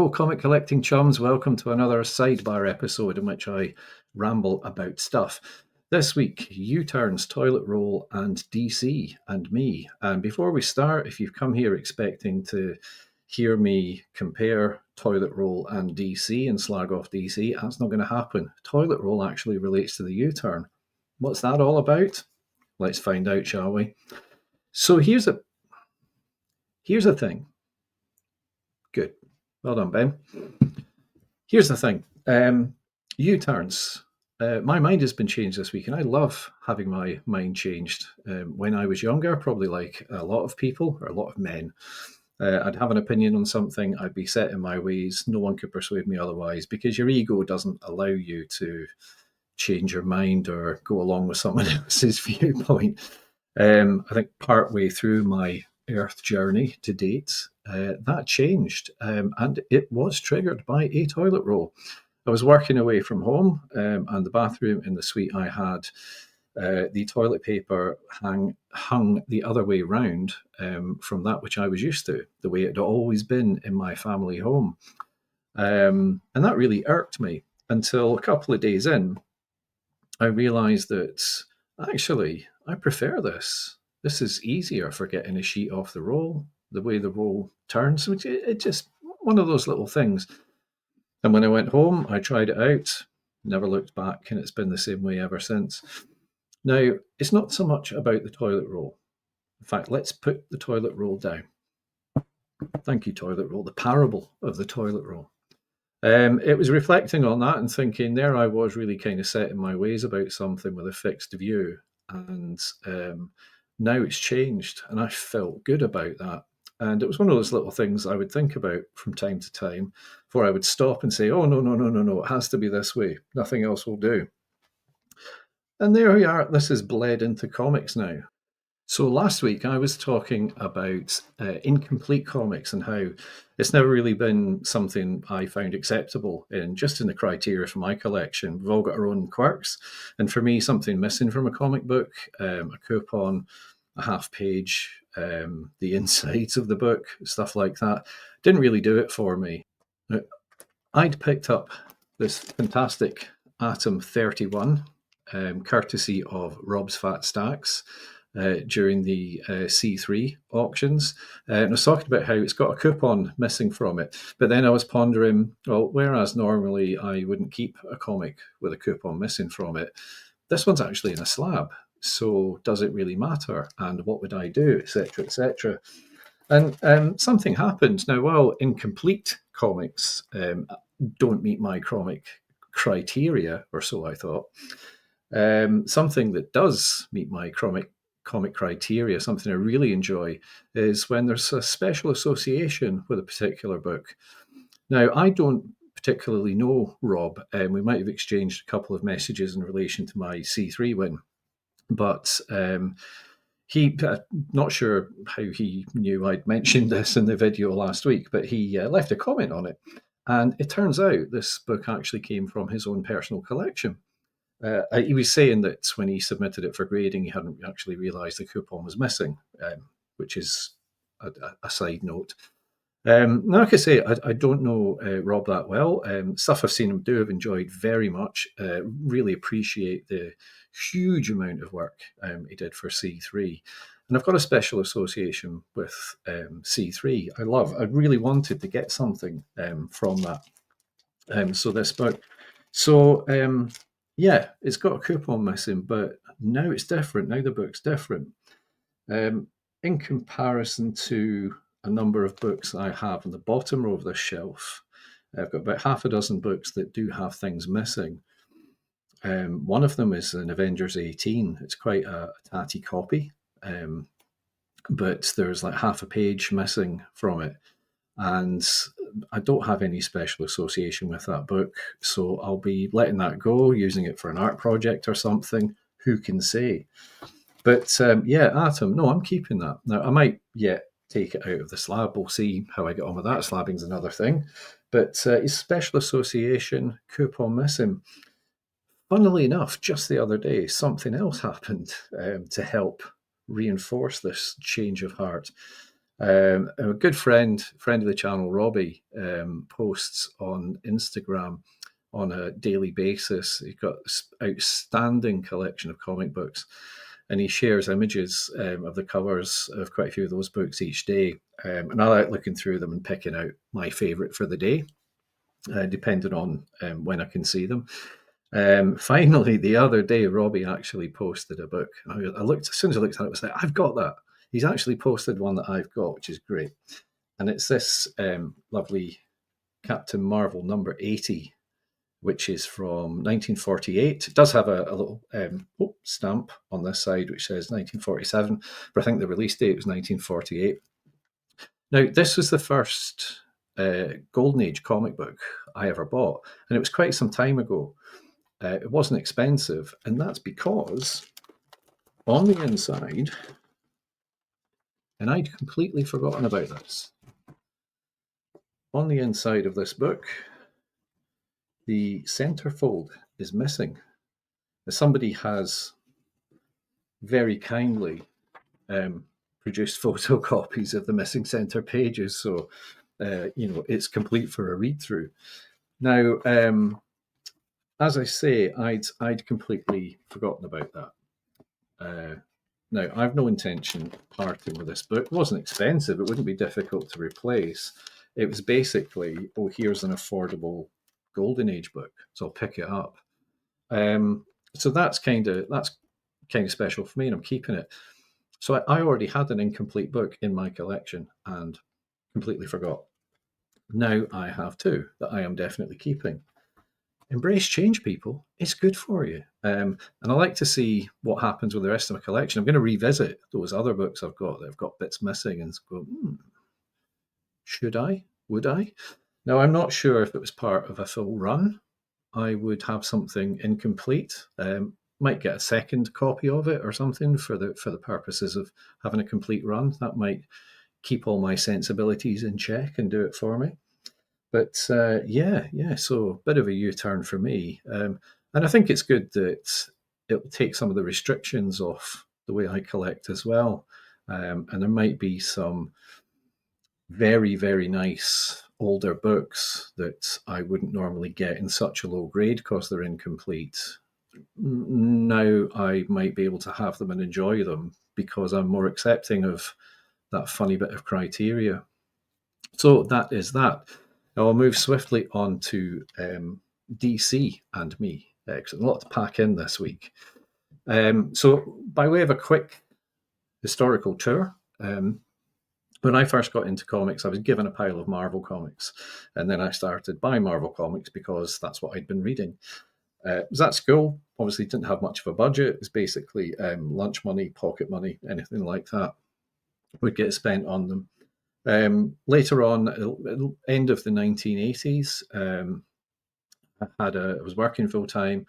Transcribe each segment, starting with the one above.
Hello, comic collecting chums. Welcome to another Sidebar episode in which I ramble about stuff. This week, U-turns, toilet roll, and DC and me. And before we start, if you've come here expecting to hear me compare toilet roll and DC and slag off DC, that's not going to happen. Toilet roll actually relates to the U-turn. What's that all about? Let's find out, shall we? So here's a thing. Good. Well done, Ben. Here's the thing. U-turns. My mind has been changed this week, and I love having my mind changed. When I was younger, probably like a lot of people, or a lot of men, I'd have an opinion on something, I'd be set in my ways, no one could persuade me otherwise, because your ego doesn't allow you to change your mind or go along with someone else's viewpoint. I think partway through my Earth journey to date, that changed, and it was triggered by a toilet roll. I was working away from home, and the bathroom in the suite I had, the toilet paper hung the other way round from that which I was used to, the way it had always been in my family home. And that really irked me until a couple of days in, I realised that actually I prefer this. This is easier for getting a sheet off the roll, the way the roll turns, which it just one of those little things. And when I went home, I tried it out, never looked back, and it's been the same way ever since. Now, it's not so much about the toilet roll. In fact, let's put the toilet roll down. Thank you, toilet roll, the parable of the toilet roll. It was reflecting on that and thinking there I was really kind of set in my ways about something with a fixed view. And now it's changed, and I felt good about that. And it was one of those little things I would think about from time to time before I would stop and say, oh, no, it has to be this way. Nothing else will do. And there we are. This is bled into comics now. So last week I was talking about incomplete comics and how it's never really been something I found acceptable in the criteria for my collection. We've all got our own quirks. And for me, something missing from a comic book, a coupon, a half page, the insides of the book, stuff like that, didn't really do it for me. Now, I'd picked up this fantastic Atom 31, courtesy of Rob's Fat Stacks, during the C3 auctions. And I was talking about how it's got a coupon missing from it. But then I was pondering, well, whereas normally I wouldn't keep a comic with a coupon missing from it, this one's actually in a slab. So does it really matter? And what would I do, etc., etc.? And something happened. Now, while incomplete comics don't meet my comic criteria, or so I thought, something that does meet my comic criteria, something I really enjoy, is when there's a special association with a particular book. Now, I don't particularly know Rob, and we might have exchanged a couple of messages in relation to my C3 win, but not sure how he knew I'd mentioned this in the video last week, but he left a comment on it. And it turns out this book actually came from his own personal collection. He was saying that when he submitted it for grading, he hadn't actually realised the coupon was missing, which is a side note. Now, like I say, I don't know Rob that well. Stuff I've seen him do, I've enjoyed very much. Really appreciate the huge amount of work he did for C3. And I've got a special association with C3. I really wanted to get something from that. So this book. So, yeah, it's got a coupon missing, but now it's different. Now the book's different. In comparison to a number of books I have on the bottom row of this shelf, I've got about half a dozen books that do have things missing. One of them is an Avengers 18. It's quite a tatty copy, but there's like half a page missing from it. And I don't have any special association with that book, so I'll be letting that go, using it for an art project or something. Who can say? But yeah, Atom, no, I'm keeping that. Now, I might yet take it out of the slab. We'll see how I get on with that. Slabbing's another thing. But it's special association, coupon missing. Funnily enough, just the other day, something else happened to help reinforce this change of heart. A good friend of the channel, Robbie, posts on Instagram on a daily basis. He's got this outstanding collection of comic books, and he shares images of the covers of quite a few of those books each day. And I like looking through them and picking out my favourite for the day, depending on when I can see them. Finally, the other day, Robbie actually posted a book. I looked as soon as I looked at it, I was like, "I've got that." He's actually posted one that I've got, which is great, and it's this lovely Captain Marvel number 80, which is from 1948. It does have a little stamp on this side which says 1947, but I think the release date was 1948. Now, this was the first Golden Age comic book I ever bought, and it was quite some time ago. It wasn't expensive, and that's because on the inside, and I'd completely forgotten about this, on the inside of this book, the centerfold is missing. Somebody has very kindly produced photocopies of the missing center pages, so it's complete for a read through. Now, as I say, I'd completely forgotten about that. Now, I've no intention of parting with this book. It wasn't expensive. It wouldn't be difficult to replace. It was basically, oh, here's an affordable Golden Age book, so I'll pick it up. So that's kind of special for me, and I'm keeping it. So I already had an incomplete book in my collection and completely forgot. Now I have two that I am definitely keeping. Embrace change, people. It's good for you. And I like to see what happens with the rest of my collection. I'm going to revisit those other books I've got that have got bits missing and go, should I? Would I? Now, I'm not sure if it was part of a full run. I would have something incomplete. Might get a second copy of it or something for the purposes of having a complete run. That might keep all my sensibilities in check and do it for me. But so a bit of a U-turn for me. And I think it's good that it will take some of the restrictions off the way I collect as well. And there might be some very, very nice older books that I wouldn't normally get in such a low grade because they're incomplete. Now I might be able to have them and enjoy them because I'm more accepting of that funny bit of criteria. So that is that. Now I'll move swiftly on to DC and me, because there's a lot to pack in this week. So by way of a quick historical tour, when I first got into comics, I was given a pile of Marvel comics, and then I started buying Marvel comics because that's what I'd been reading. Was at school, obviously didn't have much of a budget. It was basically lunch money, pocket money, anything like that would get spent on them. Later on, end of the 1980s, I was working full time,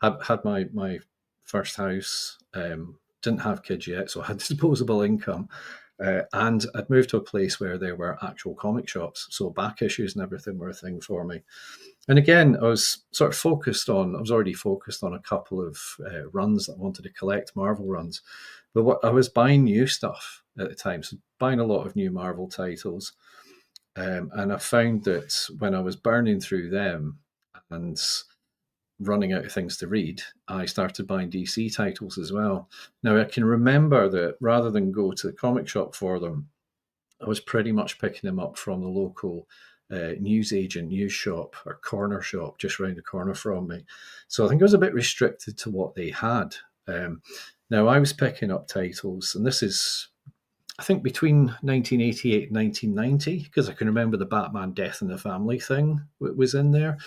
had my first house, didn't have kids yet, so I had disposable income. And I'd moved to a place where there were actual comic shops, so back issues and everything were a thing for me. And again, I was already focused on a couple of runs that I wanted to collect, Marvel runs. But I was buying new stuff at the time, so buying a lot of new Marvel titles. And I found that when I was burning through them and running out of things to read, I started buying DC titles as well. Now, I can remember that rather than go to the comic shop for them, I was pretty much picking them up from the local newsagent, news shop, or corner shop just around the corner from me. So I think I was a bit restricted to what they had. Now, I was picking up titles, and this is, I think, between 1988 and 1990, because I can remember the Batman Death in the Family thing was in there.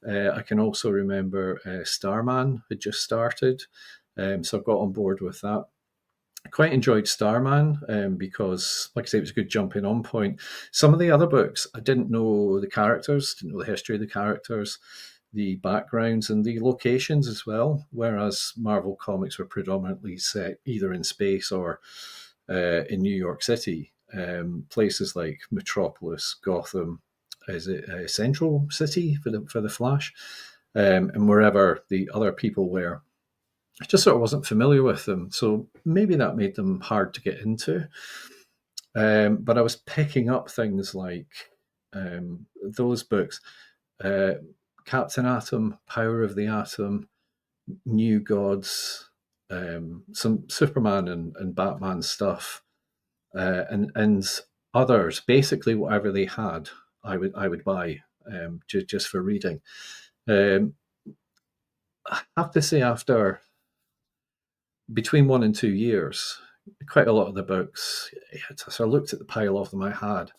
I can also remember Starman had just started, so I got on board with that. I quite enjoyed Starman because, like I say, it was a good jumping on point. Some of the other books, I didn't know the characters, didn't know the history of the characters, the backgrounds, and the locations as well, whereas Marvel comics were predominantly set either in space or in New York City. Places like Metropolis, Gotham, is it Central City for the Flash, and wherever the other people were. I just sort of wasn't familiar with them, so maybe that made them hard to get into. But I was picking up things like those books, uh, Captain Atom, Power of the Atom, New Gods, some Superman and Batman stuff, and others. Basically, whatever they had, I would buy just for reading. Um, I have to say, after between 1 and 2 years, quite a lot of the books, so I looked at the pile of them I had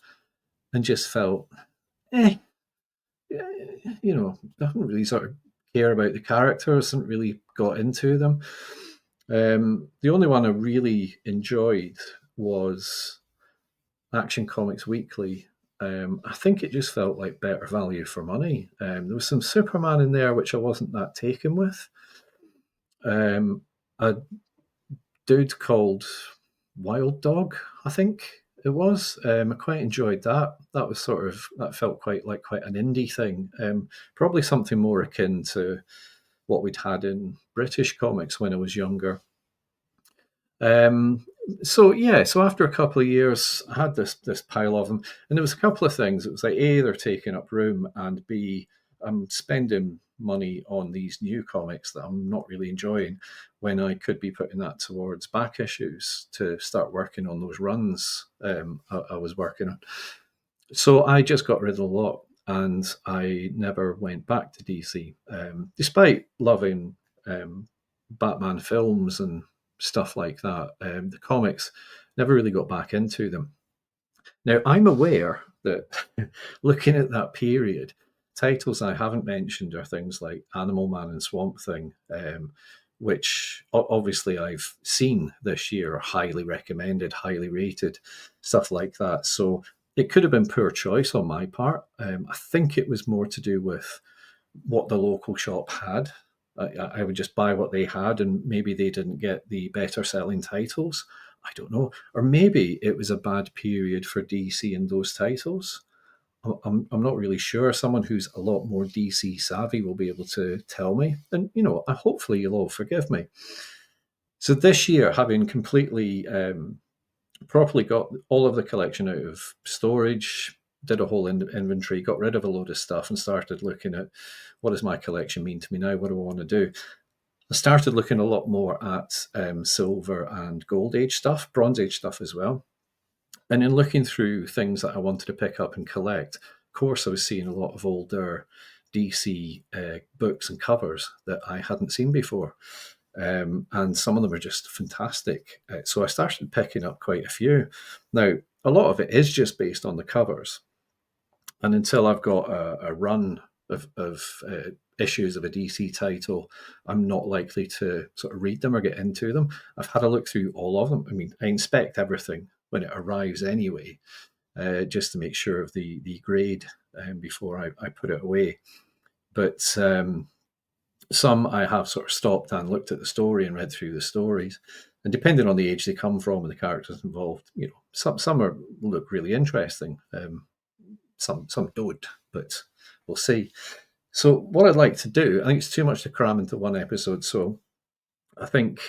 and just felt, eh, I didn't really sort of care about the characters, didn't really got into them. The only one I really enjoyed was Action Comics Weekly. I think it just felt like better value for money. There was some Superman in there which I wasn't that taken with. A dude called Wild Dog, I think it was. I quite enjoyed that. That felt quite an indie thing. Probably something more akin to what we'd had in British comics when I was younger. Um, so after a couple of years, I had this pile of them, and there was a couple of things. It was like A, they're taking up room, and B, I'm spending money on these new comics that I'm not really enjoying when I could be putting that towards back issues to start working on those runs I was working on. So I just got rid of a lot, and I never went back to DC, despite loving Batman films and stuff like that. The comics never really got back into them. Now I'm aware that looking at that period, titles I haven't mentioned are things like Animal Man and Swamp Thing, which obviously I've seen this year, are highly recommended, highly rated, stuff like that. So it could have been poor choice on my part. I think it was more to do with what the local shop had. I would just buy what they had, and maybe they didn't get the better selling titles. I don't know. Or maybe it was a bad period for DC and those titles. I'm not really sure. Someone who's a lot more DC savvy will be able to tell me. And, hopefully you'll all forgive me. So this year, having completely properly got all of the collection out of storage, did a whole inventory, got rid of a load of stuff, and started looking at what does my collection mean to me now? What do I want to do? I started looking a lot more at silver and gold age stuff, bronze age stuff as well. And in looking through things that I wanted to pick up and collect, of course, I was seeing a lot of older DC books and covers that I hadn't seen before. And some of them are just fantastic. So I started picking up quite a few. Now, a lot of it is just based on the covers. And until I've got a run of issues of a DC title, I'm not likely to sort of read them or get into them. I've had a look through all of them. I mean, I inspect everything when it arrives anyway, just to make sure of the grade before I put it away. But some I have sort of stopped and looked at the story and read through the stories. And depending on the age they come from and the characters involved, some look really interesting. Some don't, but we'll see. So what I'd like to do, I think it's too much to cram into one episode. So I think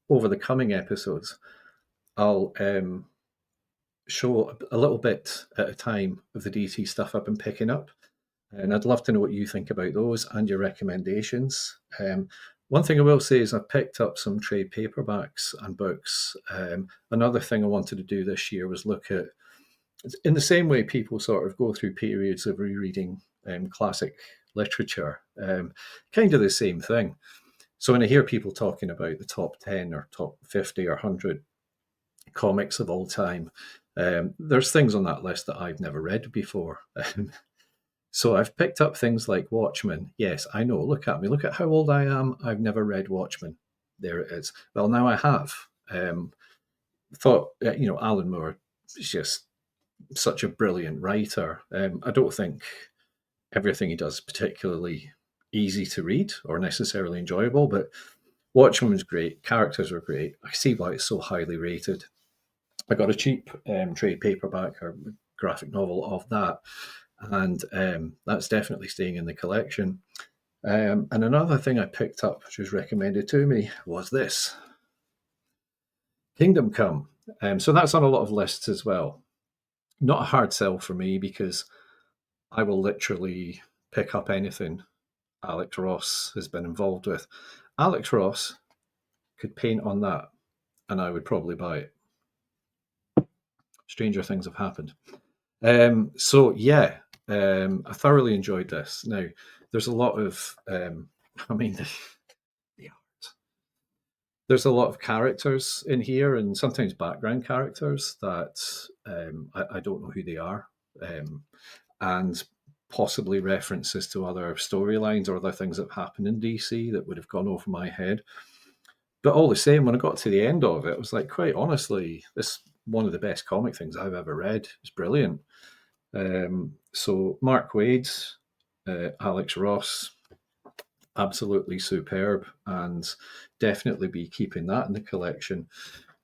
over the coming episodes, I'll show a little bit at a time of the DC stuff I've been picking up. And I'd love to know what you think about those and your recommendations. One thing I will say is I've picked up some trade paperbacks and books. Another thing I wanted to do this year was look at, in the same way people sort of go through periods of rereading classic literature, kind of the same thing. So when I hear people talking about the top 10 or top 50 or 100 comics of all time, there's things on that list that I've never read before. So I've picked up things like Watchmen. Yes, I know. Look at me. Look at how old I am. I've never read Watchmen. There it is. Well, now I have. Thought, Alan Moore is just such a brilliant writer. I don't think everything he does is particularly easy to read or necessarily enjoyable, but Watchmen was great. Characters were great. I see why it's so highly rated. I got a cheap trade paperback or graphic novel of that, and that's definitely staying in the collection. And another thing I picked up, which was recommended to me, was this Kingdom Come. So that's on a lot of lists as well. Not a hard sell for me because I will literally pick up anything Alex Ross has been involved with. Alex Ross could paint on that, and I would probably buy it. Stranger things have happened. So yeah, I thoroughly enjoyed this. Now, there's a lot of, I mean, the art. There's a lot of characters in here, and sometimes background characters that I don't know who they are, and possibly references to other storylines or other things that have happened in DC that would have gone over my head. But all the same, when I got to the end of it, I was like, quite honestly, this is one of the best comic things I've ever read. It's brilliant. So Mark Waid, Alex Ross, absolutely superb, and definitely be keeping that in the collection.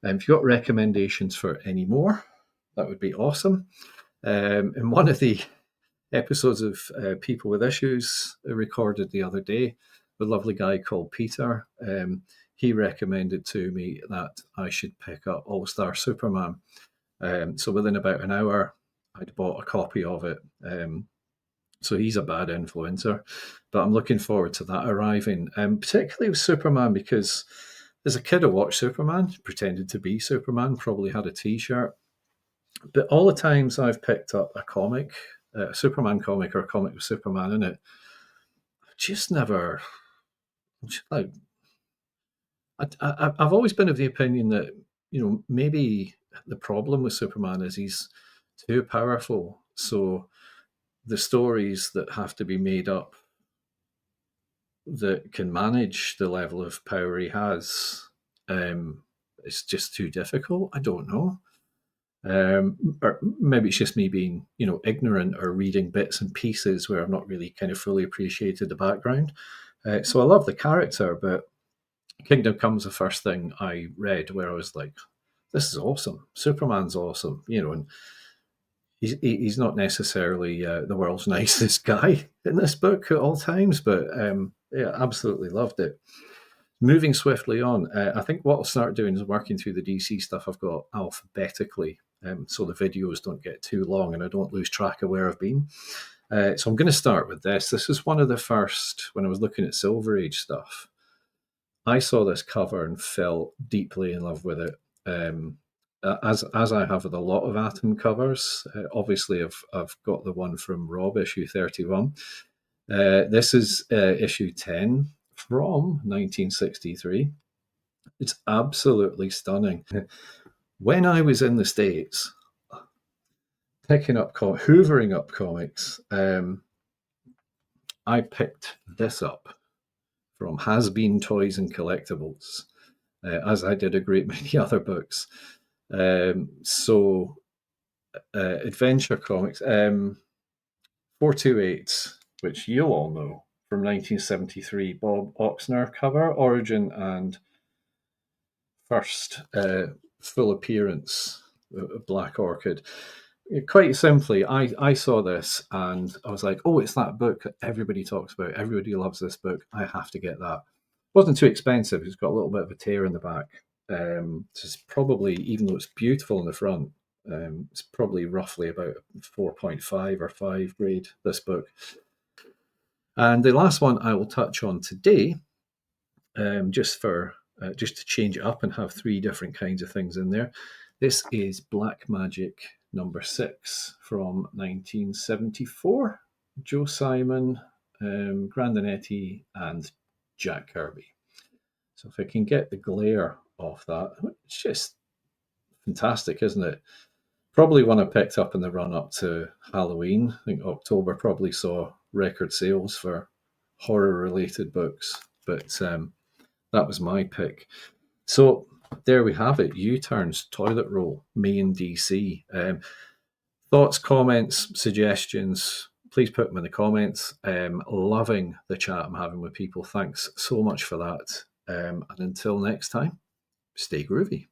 If you've got recommendations for any more, that would be awesome. In one of the episodes of People with Issues recorded the other day, a lovely guy called Peter, he recommended to me that I should pick up All Star Superman. So within about an hour, I'd bought a copy of it. So he's a bad influencer, but I'm looking forward to that arriving, particularly with Superman, because as a kid I watched Superman, pretended to be Superman, probably had a T-shirt. But all the times I've picked up a comic, a Superman comic or a comic with Superman in it, I've just never. Like, I've always been of the opinion that maybe the problem with Superman is he's too powerful. So the stories that have to be made up that can manage the level of power he has, it's just too difficult. I don't know. Or maybe it's just me being, ignorant or reading bits and pieces where I've not really kind of fully appreciated the background. So I love the character, but Kingdom Come's the first thing I read where I was like, this is awesome. Superman's awesome, and he's not necessarily the world's nicest guy in this book at all times, but yeah, absolutely loved it. Moving swiftly on, I think what I'll start doing is working through the DC stuff I've got alphabetically, so the videos don't get too long and I don't lose track of where I've been. So I'm going to start with this. This is one of the first, when I was looking at Silver Age stuff, I saw this cover and fell deeply in love with it. As I have with a lot of Atom covers, obviously I've got the one from Rob, issue 31. This is issue 10 from 1963. It's absolutely stunning. When I was in the States, hoovering up comics, I picked this up from Has Been Toys and Collectibles, as I did a great many other books. Adventure Comics, 428, which you'll all know, from 1973, Bob Oxner cover, origin and first full appearance of Black Orchid. Quite simply, I saw this and I was like, oh, it's that book that everybody talks about. Everybody loves this book. I have to get that. It wasn't too expensive. It's got a little bit of a tear in the back. It's probably, even though it's beautiful in the front, it's probably roughly about 4.5 or 5 grade, this book. And the last one I will touch on today, just to change it up and have 3 different kinds of things in there. This is Black Magic number 6 from 1974. Joe Simon, Grandinetti, and Jack Kirby. So if I can get the glare off that, it's just fantastic, isn't it? Probably one I picked up in the run up to Halloween. I think October probably saw record sales for horror related books, but that was my pick. So there we have it. U-Turns, Toilet Roll, me and DC. Thoughts, comments, suggestions, please put them in the comments. Loving the chat I'm having with people. Thanks so much for that. And until next time, stay groovy.